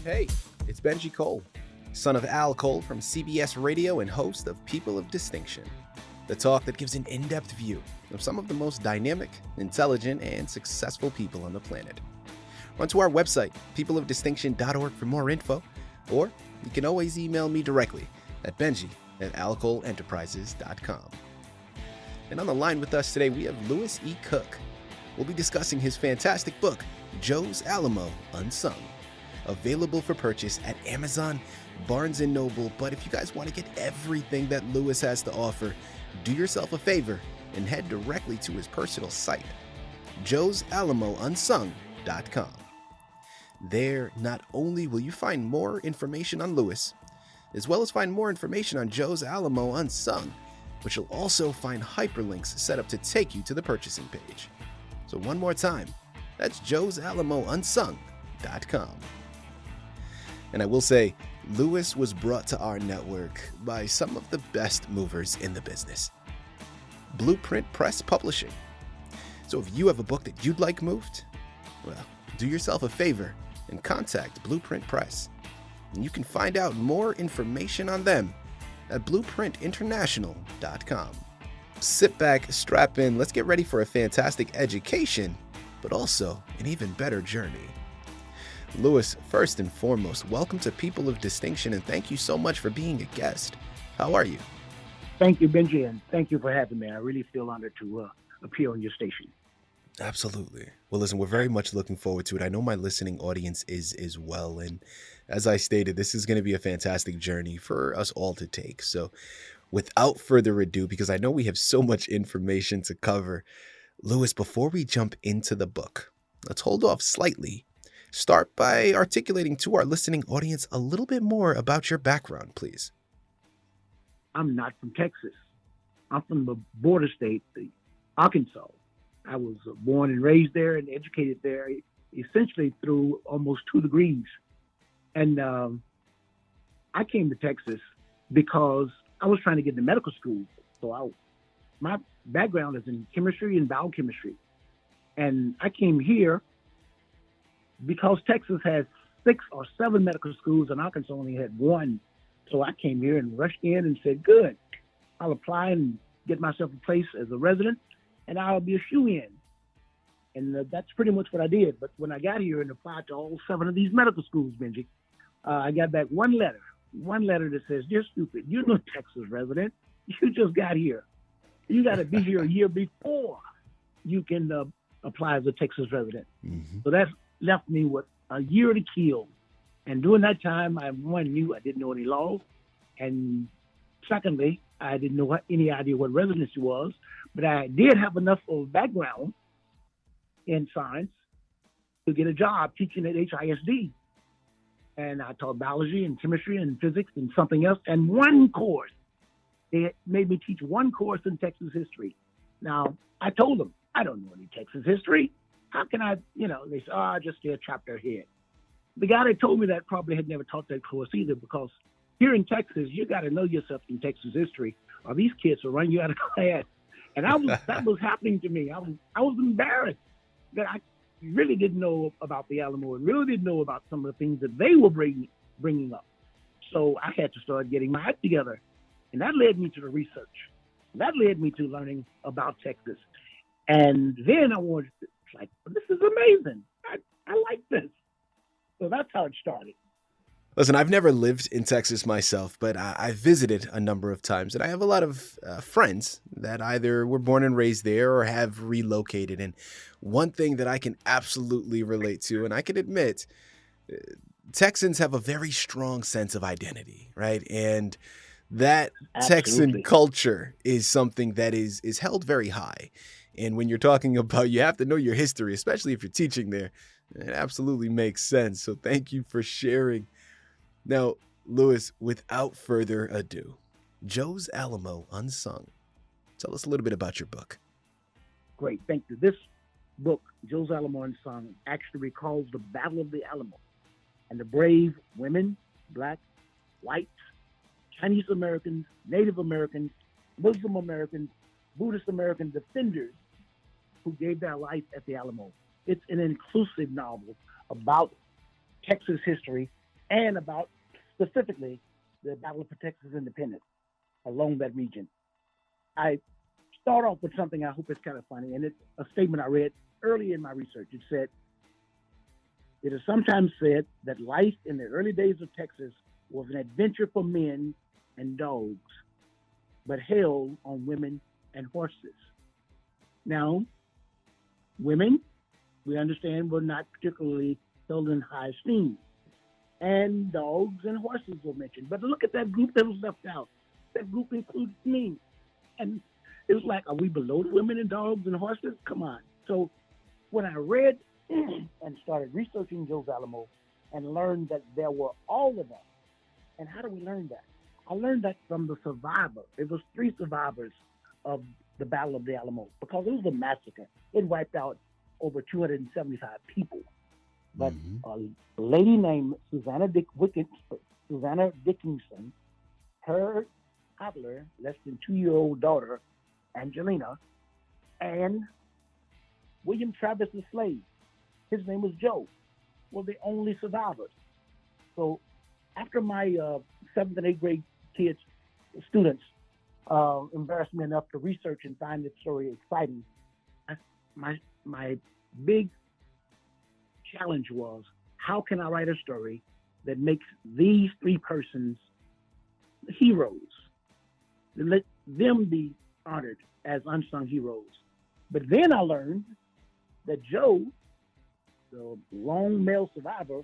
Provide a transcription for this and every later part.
Hey, it's Benji Cole, son of Al Cole from CBS Radio and host of People of Distinction, the talk that gives an in-depth view of some of the most dynamic, intelligent, and successful people on the planet. Run to our website, peopleofdistinction.org for more info, or you can always email me directly at benji@alcoleenterprises.com. And on the line with us today, we have Louis E. Cook. We'll be discussing his fantastic book, Joe's Alamo Unsung. Available for purchase at Amazon, Barnes & Noble, but if you guys want to get everything that Louis has to offer, do yourself a favor and head directly to his personal site, joesalamoUnsung.com. There, not only will you find more information on Louis, as well as find more information on Joe's Alamo Unsung, but you'll also find hyperlinks set up to take you to the purchasing page. So one more time, that's joesalamoUnsung.com. And I will say, Louis was brought to our network by some of the best movers in the business. Blueprint Press Publishing. So if you have a book that you'd like moved, well, do yourself a favor and contact Blueprint Press. And you can find out more information on them at blueprintinternational.com. Sit back, strap in, let's get ready for a fantastic education, but also an even better journey. Louis, first and foremost, welcome to People of Distinction, and thank you so much for being a guest. How are you? Thank you, Benji, and thank you for having me. I really feel honored to appear on your station. Absolutely. Well, listen, we're very much looking forward to it. I know my listening audience is as well, and as I stated, this is going to be a fantastic journey for us all to take. So without further ado, because I know we have so much information to cover, Louis, before we jump into the book, let's hold off slightly. Start by articulating to our listening audience a little bit more about your background, please. I'm not from Texas. I'm from the border state, Arkansas. I was born and raised there and educated there essentially through almost 2 degrees. And I came to Texas because I was trying to get into medical school. So my background is in chemistry and biochemistry. And I came here because Texas has 6 or 7 medical schools and Arkansas only had 1. So I came here and rushed in and said, good, I'll apply and get myself a place as a resident and I'll be a shoo-in. And that's pretty much what I did. But when I got here and applied to all 7 of these medical schools, Benji, I got back one letter that says, you're stupid. You're no Texas resident. You just got here. You got to be here a year before you can apply as a Texas resident. Mm-hmm. So that's left me with a year to kill. And during that time, I knew I didn't know any law. And secondly, I didn't know any idea what residency was, but I did have enough of a background in science to get a job teaching at HISD. And I taught biology and chemistry and physics and something else. And one course, they made me teach one course in Texas history. Now, I told them, I don't know any Texas history. How can I, they said, just get a chapter ahead. The guy that told me that probably had never taught that course either, because here in Texas, you got to know yourself in Texas history, or these kids will run you out of class. And that was happening to me. I was embarrassed that I really didn't know about the Alamo and really didn't know about some of the things that they were bringing up. So I had to start getting my act together. And that led me to the research. That led me to learning about Texas. And then I wanted to, this is amazing. I like this. So that's how it started. Listen, I've never lived in Texas myself, but I've visited a number of times, and I have a lot of friends that either were born and raised there or have relocated. And one thing that I can absolutely relate to, and I can admit, Texans have a very strong sense of identity, right? And that Absolutely. Texan culture is something that is held very high. And when you're talking about, you have to know your history, especially if you're teaching there. It absolutely makes sense. So thank you for sharing. Now, Louis, without further ado, Joe's Alamo Unsung. Tell us a little bit about your book. Great, thank you. This book, Joe's Alamo Unsung, actually recalls the Battle of the Alamo and the brave women, Black, whites, Chinese Americans, Native Americans, Muslim Americans, Buddhist American defenders who gave their life at the Alamo. It's an inclusive novel about Texas history and about specifically the battle for Texas independence along that region. I start off with something I hope is kind of funny, and it's a statement I read early in my research. It said, "It is sometimes said that life in the early days of Texas was an adventure for men and dogs, but hell on women and horses." Now, women, we understand, were not particularly held in high esteem. And dogs and horses were mentioned. But look at that group that was left out. That group includes me. And it was like, are we below the women and dogs and horses? Come on. So when I read and started researching Joe's Alamo and learned that there were all of them, and how do we learn that? I learned that from the survivor. It was 3 survivors of the Battle of the Alamo, because it was a massacre. It wiped out over 275 people. But a lady named Susanna Dickinson, her toddler, less than 2-year-old daughter, Angelina, and William Travis's slave, his name was Joe, were the only survivors. So after my 7th and 8th grade students embarrassed me enough to research and find this story exciting, my big challenge was, how can I write a story that makes these 3 persons heroes? Let them be honored as unsung heroes. But then I learned that Joe, the lone male survivor,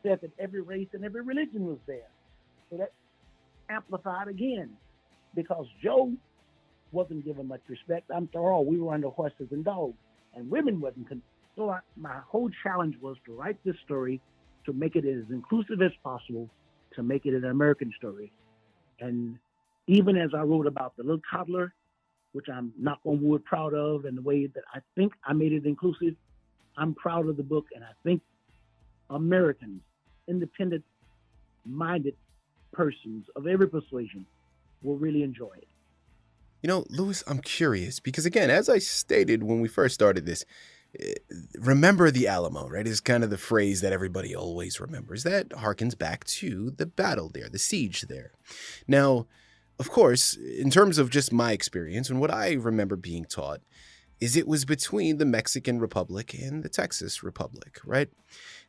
said that every race and every religion was there. So that amplified again, because Joe wasn't given much respect. After all, we were under horses and dogs, and women wasn't. So my whole challenge was to write this story, to make it as inclusive as possible, to make it an American story. And even as I wrote about the little toddler, which I'm knock on wood proud of, and the way that I think I made it inclusive, I'm proud of the book, and I think Americans, independent-minded persons of every persuasion, will really enjoy it. You know, Louis, I'm curious because, again, as I stated when we first started this, remember the Alamo, right, is kind of the phrase that everybody always remembers. That harkens back to the battle there, the siege there. Now, of course, in terms of just my experience and what I remember being taught, is it was between the Mexican Republic and the Texas Republic, right?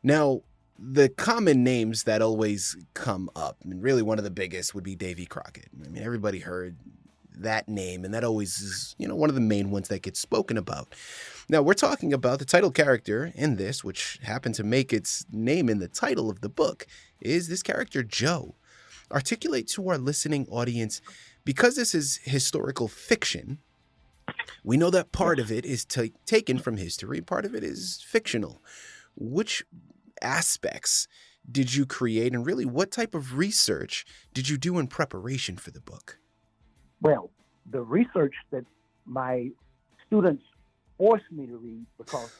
Now, the common names that always come up, I mean, really one of the biggest would be Davy Crockett. I mean, everybody heard that name, and that always is, one of the main ones that gets spoken about. Now, we're talking about the title character in this, which happened to make its name in the title of the book, is this character Joe. Articulate to our listening audience, because this is historical fiction, we know that part of it is taken from history, part of it is fictional. Which aspects did you create, and really what type of research did you do in preparation for the book? Well, the research that my students forced me to read, because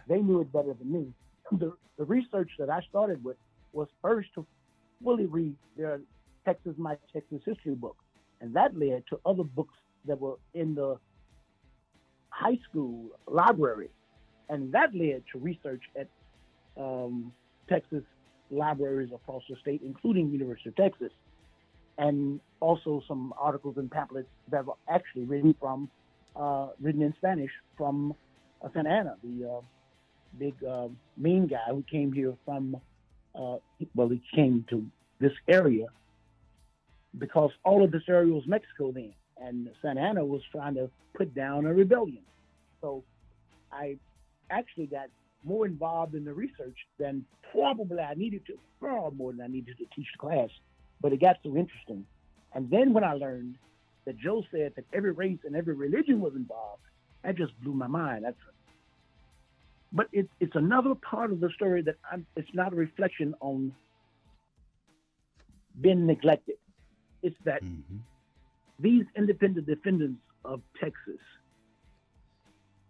they knew it better than me, the research that I started with was first to fully read their My Texas History book. And that led to other books that were in the high school library. And that led to research at Texas libraries across the state, including University of Texas. And also some articles and pamphlets that were actually written in Spanish from Santa Ana, the big mean guy who came here from, he came to this area because all of this area was Mexico then, and Santa Ana was trying to put down a rebellion. So I actually got more involved in the research than probably I needed to, far more than I needed to teach the class. But it got so interesting. And then when I learned that Joe said that every race and every religion was involved, that just blew my mind. But it's another part of the story that it's not a reflection on being neglected. It's that these independent defendants of Texas,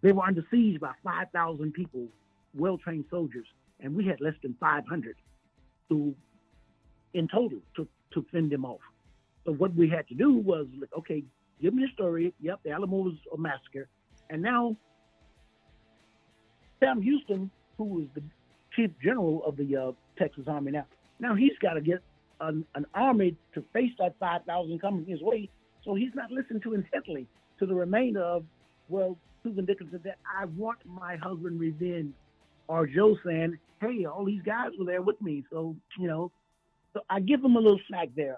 they were under siege by 5,000 people, well-trained soldiers, and we had less than 500 in total to fend them off. So what we had to do was, okay, give me the story. Yep, the Alamo was a massacre. And now Sam Houston, who was the chief general of the Texas Army now, Now he's got to get an army to face that 5,000 coming his way. So he's not listening too intently to the remainder of, well, Susan Dickinson said, I want my husband revenge. Or Joe saying, hey, all these guys were there with me. So, so I give them a little slack there.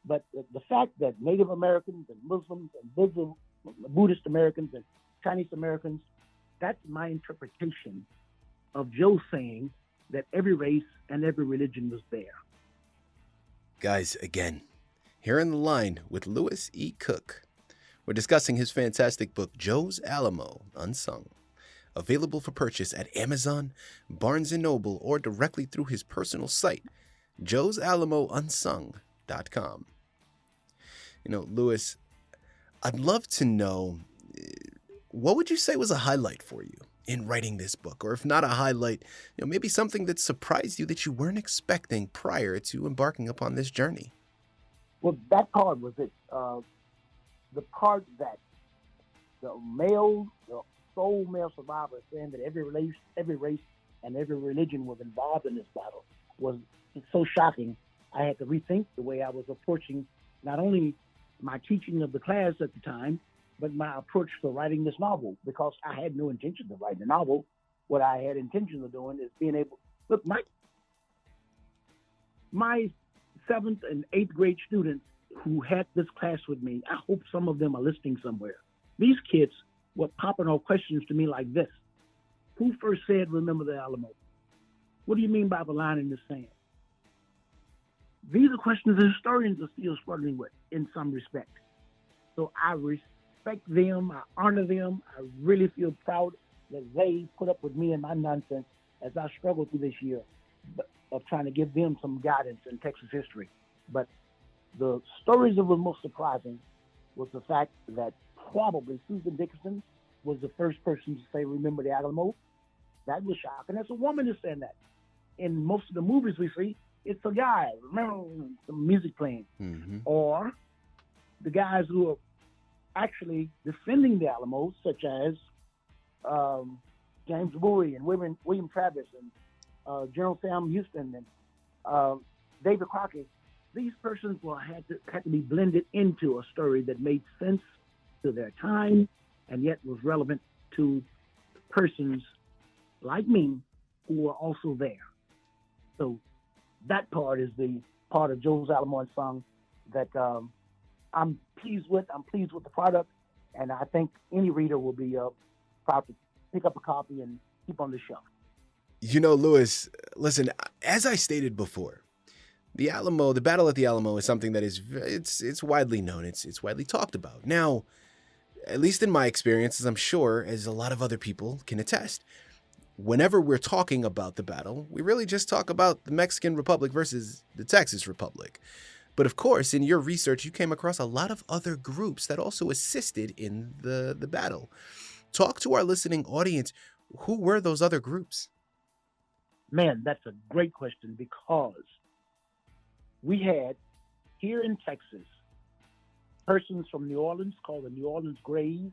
But the fact that Native Americans and Muslims and Buddhist Americans and Chinese Americans, that's my interpretation of Joe saying that every race and every religion was there. Guys, again, here in the line with Louis E. Cook. We're discussing his fantastic book, Joe's Alamo Unsung. Available for purchase at Amazon, Barnes & Noble, or directly through his personal site, joesalamoUnsung.com. Louis, I'd love to know, what would you say was a highlight for you in writing this book? Or if not a highlight, maybe something that surprised you that you weren't expecting prior to embarking upon this journey. Well, that part was it. The part that the sole male survivor saying that every race, and every religion was involved in this battle was so shocking. I had to rethink the way I was approaching not only my teaching of the class at the time, but my approach for writing this novel, because I had no intention of writing a novel. What I had intention of doing is being able, look, my 7th and 8th grade students who had this class with me, I hope some of them are listening somewhere. These kids were popping off questions to me like this. Who first said, remember the Alamo? What do you mean by the line in the sand? These are questions that historians are still struggling with in some respect. So I respect them, I honor them, I really feel proud that they put up with me and my nonsense as I struggle through this year of trying to give them some guidance in Texas history. But the stories that were most surprising was the fact that probably Susan Dickinson was the first person to say, remember the Alamo. That was shocking. That's a woman is saying that. In most of the movies we see, it's a guy, remember the music playing. Mm-hmm. Or the guys who are actually defending the Alamo, such as James Bowie and William Travis and General Sam Houston and David Crockett. These persons had to be blended into a story that made sense to their time and yet was relevant to persons like me who were also there. So that part is the part of Joe's Alamo Unsung that I'm pleased with. I'm pleased with the product, and I think any reader will be proud to pick up a copy and keep on the shelf. Louis, listen, as I stated before, the Alamo, the Battle at the Alamo is something that is, it's widely known. It's widely talked about. Now, at least in my experiences, I'm sure, as a lot of other people can attest, whenever we're talking about the battle, we really just talk about the Mexican Republic versus the Texas Republic. But of course, in your research, you came across a lot of other groups that also assisted in the battle. Talk to our listening audience. Who were those other groups? Man, that's a great question, because we had here in Texas persons from New Orleans called the New Orleans Grays.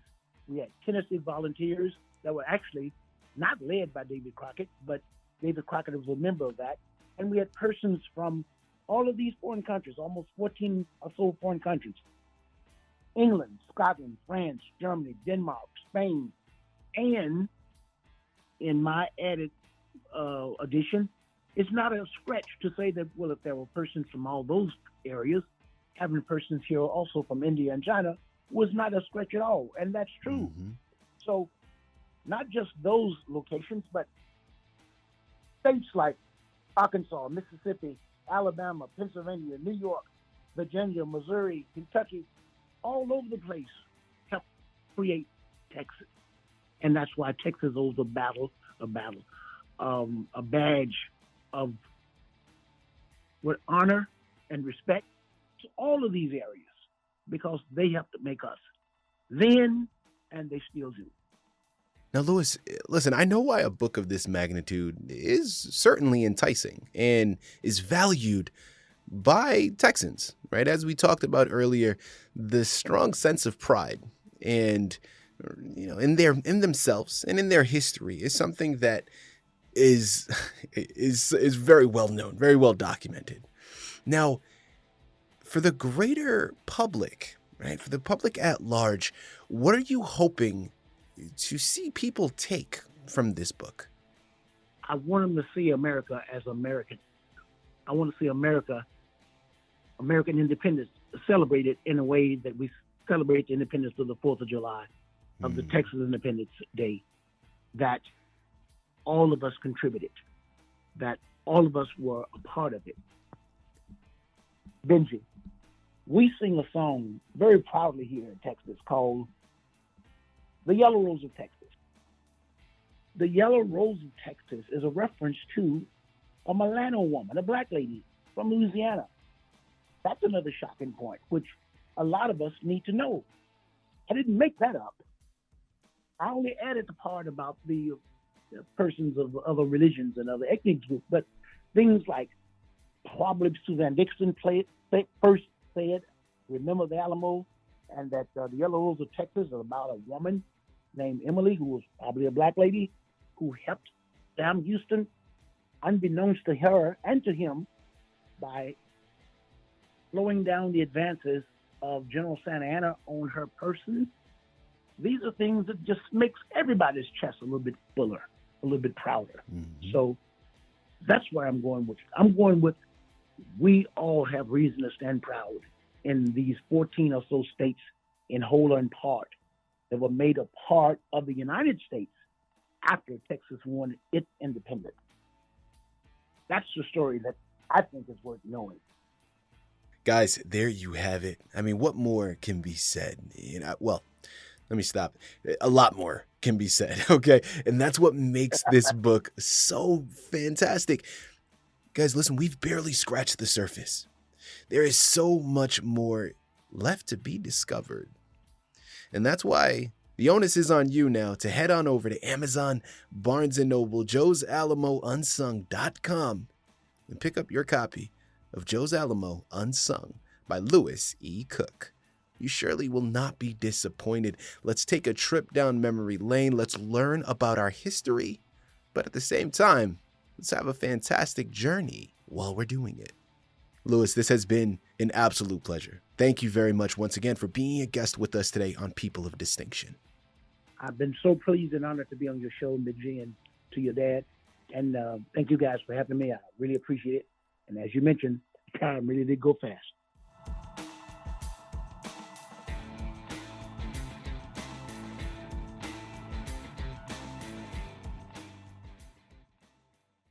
We had Tennessee Volunteers that were actually not led by David Crockett, but David Crockett was a member of that. And we had persons from all of these foreign countries, almost 14 or so foreign countries. England, Scotland, France, Germany, Denmark, Spain, and in my added addition, it's not a stretch to say that, well, if there were persons from all those areas, having persons here also from India and China was not a stretch at all. And that's true. Mm-hmm. So not just those locations, but states like Arkansas, Mississippi, Alabama, Pennsylvania, New York, Virginia, Missouri, Kentucky, all over the place helped create Texas. And that's why Texas owes a badge of with honor and respect to all of these areas, because they helped to make us then, and they still do. Now, Louis, listen, I know why a book of this magnitude is certainly enticing and is valued by Texans, right? As we talked about earlier, the strong sense of pride and, in themselves and in their history is something that is is very well known, very well documented. Now, for the greater public, right, for the public at large, what are you hoping to see people take from this book? I want them to see America as American. I want to see American independence celebrated in a way that we celebrate the independence of the 4th of July, of the Texas Independence Day, that all of us contributed, that all of us were a part of it. Benji, we sing a song very proudly here in Texas called The Yellow Rose of Texas. The Yellow Rose of Texas is a reference to a Milano woman, a black lady from Louisiana. That's another shocking point, which a lot of us need to know. I didn't make that up. I only added the part about the persons of other religions and other ethnic groups, but things like probably Suzanne Dixon first said, remember the Alamo, and that the Yellow Rose of Texas is about a woman named Emily, who was probably a black lady, who helped Sam Houston, unbeknownst to her and to him, by slowing down the advances of General Santa Anna on her person. These are things that just makes everybody's chest a little bit fuller, a little bit prouder. Mm-hmm. So that's where I'm going with. I'm going with, we all have reason to stand proud in these 14 or so states, in whole or in part, that were made a part of the United States after Texas won its independence. That's the story that I think is worth knowing. Guys, there you have it. I mean, what more can be said? Well, let me stop. A lot more can be said, okay? And that's what makes this book so fantastic. Guys, listen, we've barely scratched the surface. There is so much more left to be discovered. And that's why the onus is on you now to head on over to Amazon, Barnes & Noble, JoesAlamoUnsung.com and pick up your copy of Joe's Alamo Unsung by Lewis E. Cook. You surely will not be disappointed. Let's take a trip down memory lane. Let's learn about our history, but at the same time, let's have a fantastic journey while we're doing it. Lewis, this has been an absolute pleasure. Thank you very much once again for being a guest with us today on People of Distinction. I've been so pleased and honored to be on your show, Benjie, and to your dad. And thank you guys for having me. I really appreciate it. And as you mentioned, time really did go fast.